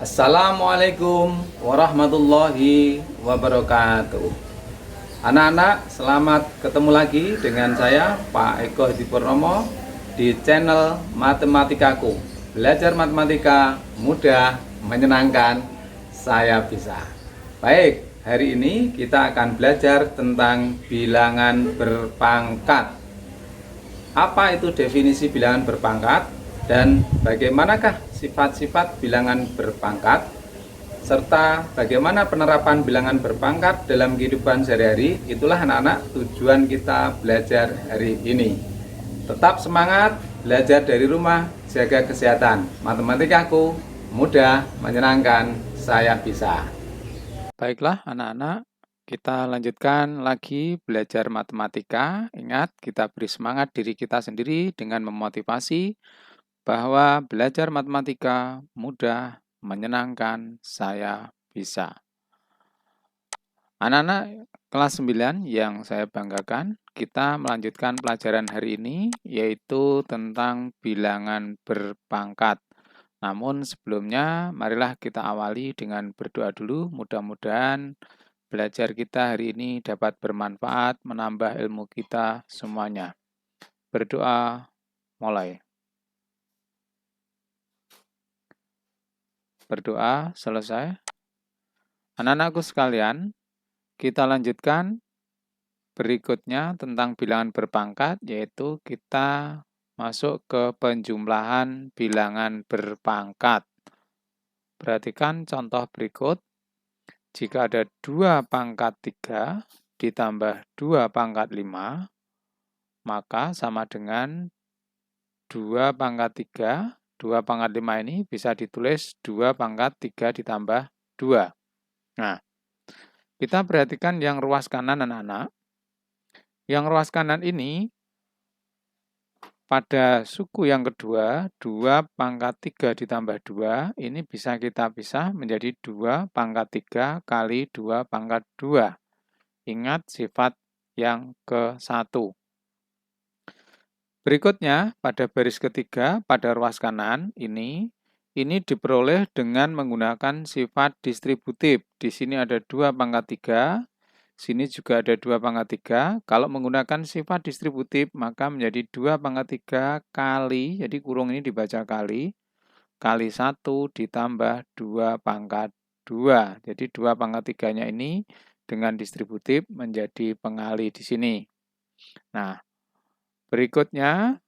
Assalamualaikum warahmatullahi wabarakatuh. Anak-anak, selamat ketemu lagi dengan saya Pak Eko Hadi Purnomo di channel Matematikaku. Belajar matematika mudah, menyenangkan, saya bisa. Baik, hari ini kita akan belajar tentang bilangan berpangkat. Apa itu definisi bilangan berpangkat dan bagaimanakah sifat-sifat bilangan berpangkat, serta bagaimana penerapan bilangan berpangkat dalam kehidupan sehari-hari? Itulah anak-anak tujuan kita belajar hari ini. Tetap semangat, belajar dari rumah, jaga kesehatan. Matematikaku mudah, menyenangkan, saya bisa. Baiklah anak-anak, kita lanjutkan lagi belajar matematika. Ingat, kita beri semangat diri kita sendiri dengan memotivasi bahwa belajar matematika mudah, menyenangkan, saya bisa. Anak-anak kelas 9 yang saya banggakan, kita melanjutkan pelajaran hari ini, yaitu tentang bilangan berpangkat. Namun sebelumnya, marilah kita awali dengan berdoa dulu. Mudah-mudahan belajar kita hari ini dapat bermanfaat, menambah ilmu kita semuanya. Berdoa, mulai. Berdoa, selesai. Anak-anakku sekalian, kita lanjutkan berikutnya tentang bilangan berpangkat, yaitu kita masuk ke penjumlahan bilangan berpangkat. Perhatikan contoh berikut. Jika ada 2 pangkat 3 ditambah 2 pangkat 5, maka sama dengan 2 pangkat 3, 2 pangkat 5 ini bisa ditulis 2 pangkat 3 ditambah 2. Nah, kita perhatikan yang ruas kanan anak-anak. Yang ruas kanan ini, pada suku yang kedua, 2 pangkat 3 ditambah 2, ini bisa kita pisah menjadi 2 pangkat 3 kali 2 pangkat 2. Ingat sifat yang ke-1. Berikutnya, pada baris ketiga, pada ruas kanan, ini diperoleh dengan menggunakan sifat distributif. Di sini ada 2 pangkat 3, sini juga ada 2 pangkat 3. Kalau menggunakan sifat distributif, maka menjadi 2 pangkat 3 kali, jadi kurung ini dibaca kali 1 ditambah 2 pangkat 2. Jadi 2 pangkat 3-nya ini dengan distributif menjadi pengali di sini. Nah, berikutnya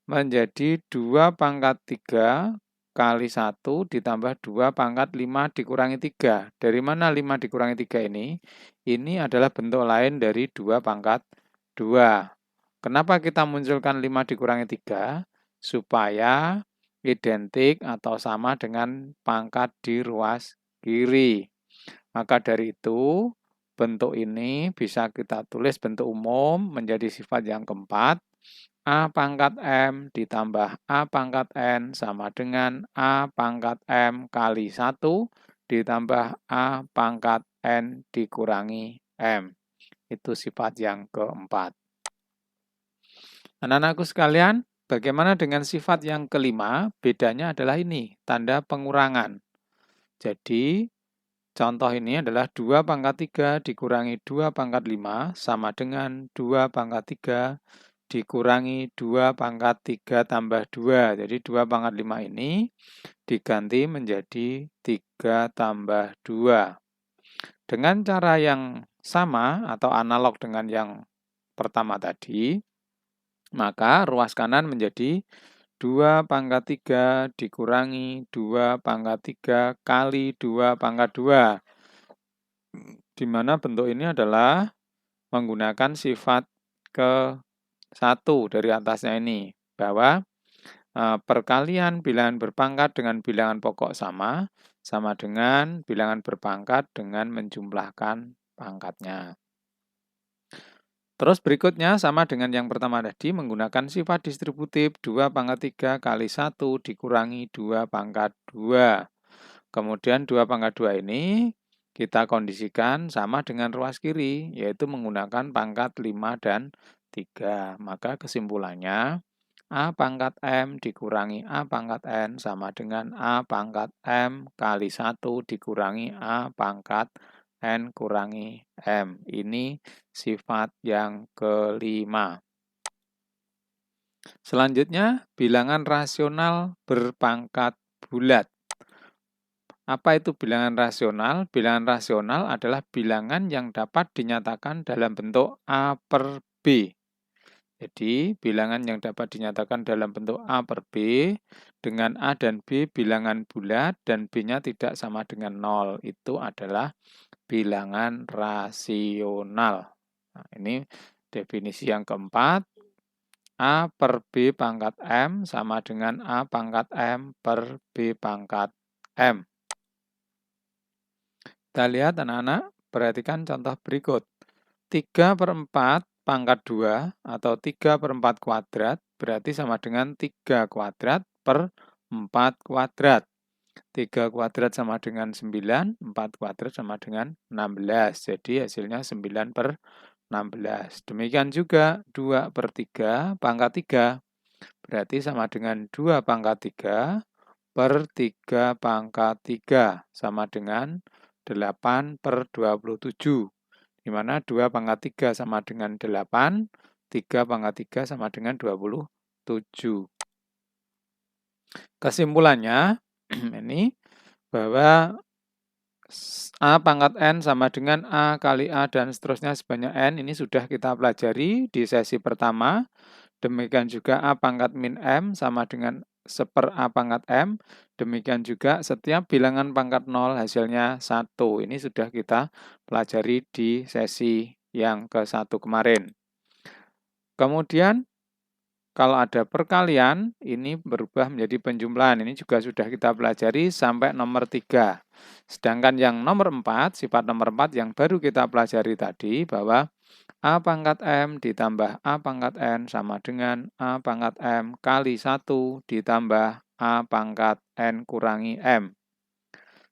menjadi 2 pangkat 3 kali 1 ditambah 2 pangkat 5 dikurangi 3. Dari mana 5 dikurangi 3 ini? Ini adalah bentuk lain dari 2 pangkat 2. Kenapa kita munculkan 5 dikurangi 3? Supaya identik atau sama dengan pangkat di ruas kiri. Maka dari itu, bentuk ini bisa kita tulis bentuk umum menjadi sifat yang keempat. A pangkat M ditambah A pangkat N sama dengan A pangkat M kali 1 ditambah A pangkat N dikurangi M. Itu sifat yang keempat. Anak-anakku sekalian, bagaimana dengan sifat yang kelima? Bedanya adalah ini, tanda pengurangan. Jadi, contoh ini adalah 2 pangkat 3 dikurangi 2 pangkat 5 sama dengan 2 pangkat 3 dikurangi 2 pangkat 3 tambah 2. Jadi 2 pangkat 5 ini diganti menjadi 3 tambah 2. Dengan cara yang sama atau analog dengan yang pertama tadi, maka ruas kanan menjadi 2 pangkat 3 dikurangi 2 pangkat 3 kali 2 pangkat 2. Di mana bentuk ini adalah menggunakan sifat ke-1 dari atasnya ini, bahwa perkalian bilangan berpangkat dengan bilangan pokok sama dengan bilangan berpangkat dengan menjumlahkan pangkatnya. Terus berikutnya sama dengan yang pertama tadi, menggunakan sifat distributif 2 pangkat 3 kali 1 dikurangi 2 pangkat 2. Kemudian 2 pangkat 2 ini kita kondisikan sama dengan ruas kiri, yaitu menggunakan pangkat 5 dan 3. Maka kesimpulannya, A pangkat M dikurangi A pangkat N sama dengan A pangkat M kali 1 dikurangi A pangkat N kurangi M. Ini sifat yang kelima. Selanjutnya, bilangan rasional berpangkat bulat. Apa itu bilangan rasional? Bilangan rasional adalah bilangan yang dapat dinyatakan dalam bentuk A per B. Jadi, bilangan yang dapat dinyatakan dalam bentuk A per B dengan A dan B bilangan bulat dan B-nya tidak sama dengan 0. Itu adalah bilangan rasional. Nah, ini definisi yang keempat. A per B pangkat M sama dengan A pangkat M per B pangkat M. Kita lihat anak-anak, perhatikan contoh berikut. 3 per 4 pangkat 2 atau 3 per 4 kuadrat berarti sama dengan 3 kuadrat per 4 kuadrat. 3 kuadrat sama dengan 9, 4 kuadrat sama dengan 16. Jadi hasilnya 9 per 16. Demikian juga 2 per 3 pangkat 3 berarti sama dengan 2 pangkat 3 per 3 pangkat 3 sama dengan 8 per 27. Di mana 2 pangkat 3 sama dengan 8, 3 pangkat 3 sama dengan 27. Kesimpulannya, ini bahwa A pangkat N sama dengan A kali A dan seterusnya sebanyak N. Ini sudah kita pelajari di sesi pertama. Demikian juga A pangkat min M sama dengan 1/A pangkat M. Demikian juga setiap bilangan pangkat 0 hasilnya 1. Ini sudah kita pelajari di sesi yang ke-1 kemarin. Kemudian, kalau ada perkalian, ini berubah menjadi penjumlahan. Ini juga sudah kita pelajari sampai nomor 3. Sedangkan yang nomor 4, sifat nomor 4 yang baru kita pelajari tadi, bahwa A pangkat M ditambah A pangkat N sama dengan A pangkat M kali 1 ditambah A pangkat N kurangi M.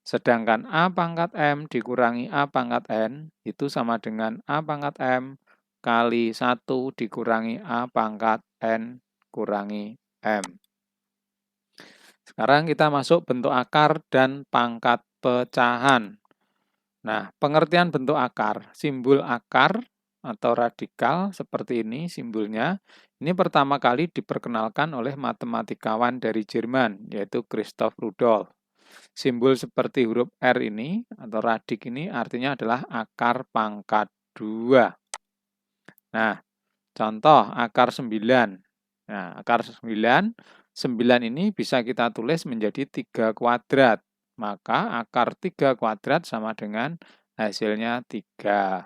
Sedangkan A pangkat M dikurangi A pangkat N itu sama dengan A pangkat M kali 1 dikurangi A pangkat N kurangi M. Sekarang kita masuk bentuk akar dan pangkat pecahan. Nah, pengertian bentuk akar, simbol akar atau radikal seperti ini simbolnya. Ini pertama kali diperkenalkan oleh matematikawan dari Jerman, yaitu Christoph Rudolph. Simbol seperti huruf R ini atau radik ini artinya adalah akar pangkat 2. Nah, contoh akar 9. Nah, akar 9, 9 ini bisa kita tulis menjadi 3 kuadrat. Maka akar 3 kuadrat sama dengan hasilnya 3.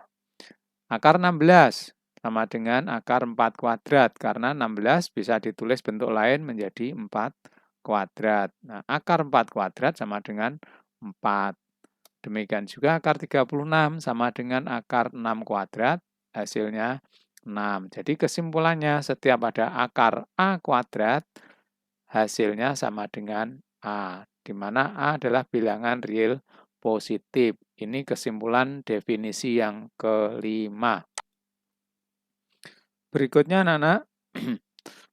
Akar 16 sama dengan akar 4 kuadrat, karena 16 bisa ditulis bentuk lain menjadi 4 kuadrat. Nah, akar 4 kuadrat sama dengan 4. Demikian juga akar 36 sama dengan akar 6 kuadrat, hasilnya 6. Jadi kesimpulannya setiap ada akar A kuadrat, hasilnya sama dengan A, di mana A adalah bilangan real positif. Ini kesimpulan definisi yang kelima. Berikutnya anak-anak,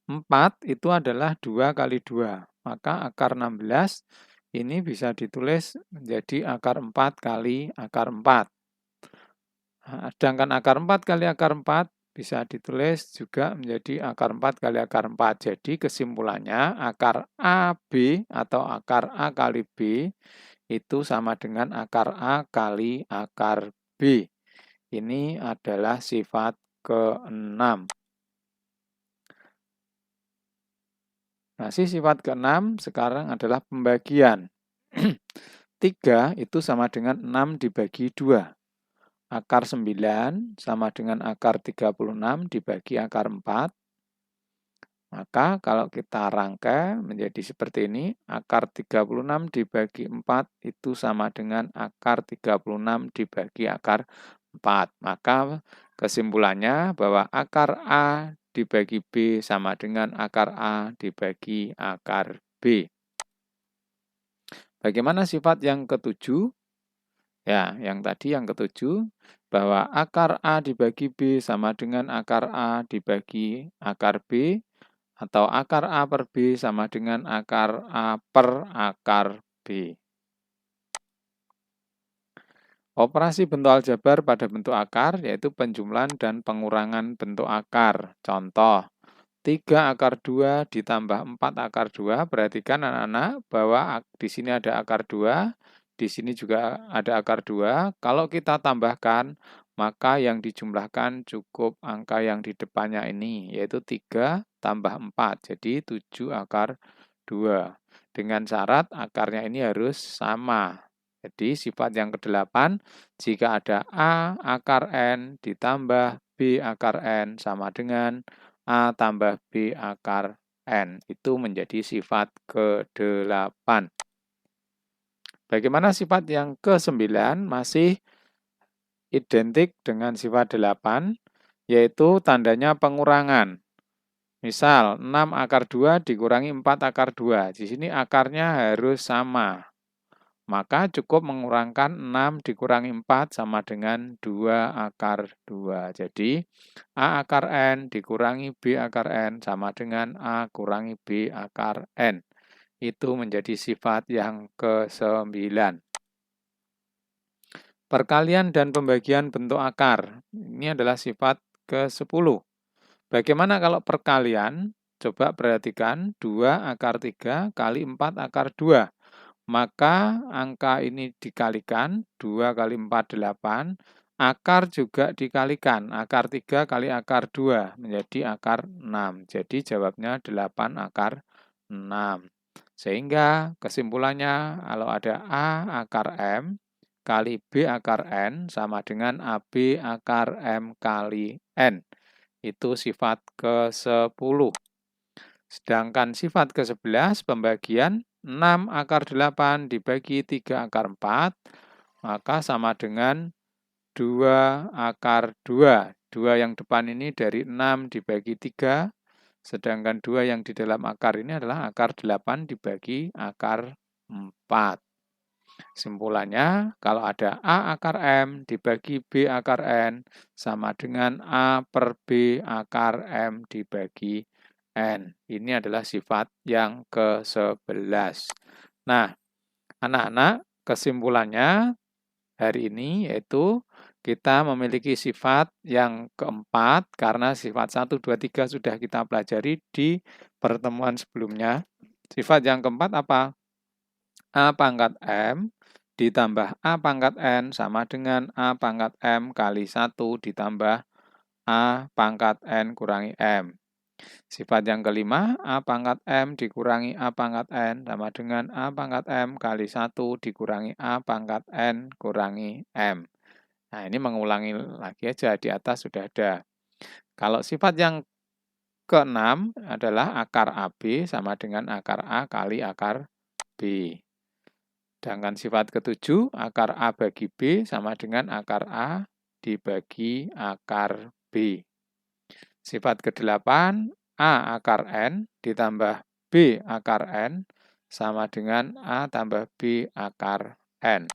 4 itu adalah 2 kali 2. Maka akar 16 ini bisa ditulis menjadi akar 4 kali akar 4. Sedangkan akar 4 kali akar 4 bisa ditulis juga menjadi akar 4 kali akar 4. Jadi kesimpulannya akar AB atau akar A kali B itu sama dengan akar A kali akar B. Ini adalah sifat ke-6. Nah, sifat ke-6 sekarang adalah pembagian. 3 itu sama dengan 6 dibagi 2. Akar 9 sama dengan akar 36 dibagi akar 4. Maka kalau kita rangkai menjadi seperti ini, akar 36 dibagi 4 itu sama dengan akar 36 dibagi akar 4. Maka kesimpulannya bahwa akar A dibagi B sama dengan akar A dibagi akar B. Bagaimana sifat yang ke-7? Ya, yang tadi yang ke-7, bahwa akar A dibagi B sama dengan akar A dibagi akar B, Atau akar A per B sama dengan akar A per akar B. Operasi bentuk aljabar pada bentuk akar yaitu penjumlahan dan pengurangan bentuk akar. Contoh, 3 akar 2 ditambah 4 akar 2, perhatikan anak-anak bahwa di sini ada akar 2, di sini juga ada akar 2. Kalau kita tambahkan, maka yang dijumlahkan cukup angka yang di depannya ini, yaitu 3 tambah 4, jadi 7 akar 2. Dengan syarat akarnya ini harus sama. Jadi sifat yang ke-8, jika ada A akar N ditambah B akar N sama dengan A tambah B akar N. Itu menjadi sifat ke-8. Bagaimana sifat yang ke-9? Masih identik dengan sifat 8, yaitu tandanya pengurangan. Misal, 6 akar 2 dikurangi 4 akar 2. Di sini akarnya harus sama. Maka cukup mengurangkan 6 dikurangi 4 sama dengan 2 akar 2. Jadi, A akar N dikurangi B akar N sama dengan A kurangi B akar N. Itu menjadi sifat yang ke-9. Perkalian dan pembagian bentuk akar. Ini adalah sifat ke-10. Bagaimana kalau perkalian? Coba perhatikan, 2 akar 3 kali 4 akar 2. Maka angka ini dikalikan, 2 kali 4, 8. Akar juga dikalikan, akar 3 kali akar 2 menjadi akar 6. Jadi jawabnya 8 akar 6. Sehingga kesimpulannya kalau ada A akar M kali B akar N sama dengan AB akar M kali N. Itu sifat ke-10. Sedangkan sifat ke-11 pembagian 6 akar 8 dibagi 3 akar 4, maka sama dengan 2 akar 2. 2 yang depan ini dari 6 dibagi 3, sedangkan 2 yang di dalam akar ini adalah akar 8 dibagi akar 4. Simpulannya, kalau ada A akar M dibagi B akar N, sama dengan A per B akar M dibagi N. Ini adalah sifat yang ke-11. Nah, anak-anak, kesimpulannya hari ini yaitu kita memiliki sifat yang keempat karena sifat 1, 2, 3 sudah kita pelajari di pertemuan sebelumnya. Sifat yang keempat apa? A pangkat M ditambah A pangkat N sama dengan A pangkat M kali 1 ditambah A pangkat N kurangi M. Sifat yang kelima, A pangkat M dikurangi A pangkat N sama dengan A pangkat M kali 1 dikurangi A pangkat N kurangi M. Nah, ini mengulangi lagi aja, di atas sudah ada. Kalau sifat yang keenam adalah akar AB sama dengan akar A kali akar B. Sedangkan sifat ketujuh, akar A bagi B sama dengan akar A dibagi akar B. Sifat ke-8, A akar N ditambah B akar N sama dengan A tambah B akar N.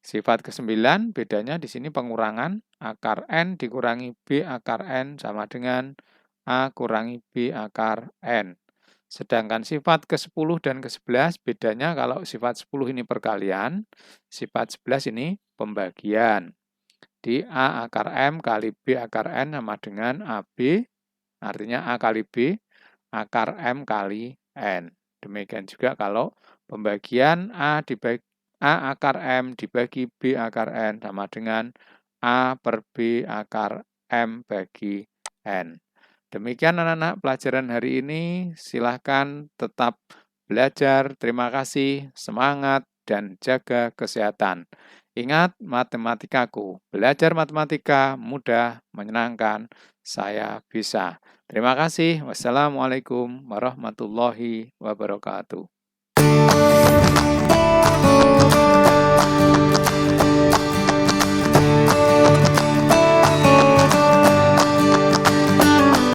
Sifat ke-9, bedanya di sini pengurangan, akar N dikurangi B akar N sama dengan A kurangi B akar N. Sedangkan sifat ke-10 dan ke-11, bedanya kalau sifat 10 ini perkalian, sifat 11 ini pembagian. Di A akar M kali B akar N sama dengan AB, artinya A kali B, akar M kali N. Demikian juga kalau pembagian A akar M dibagi B akar N sama dengan A per B akar M bagi N. Demikian anak-anak pelajaran hari ini. Silahkan tetap belajar. Terima kasih, semangat, dan jaga kesehatan. Ingat matematikaku. Belajar matematika mudah, menyenangkan, saya bisa. Terima kasih. Wassalamualaikum warahmatullahi wabarakatuh.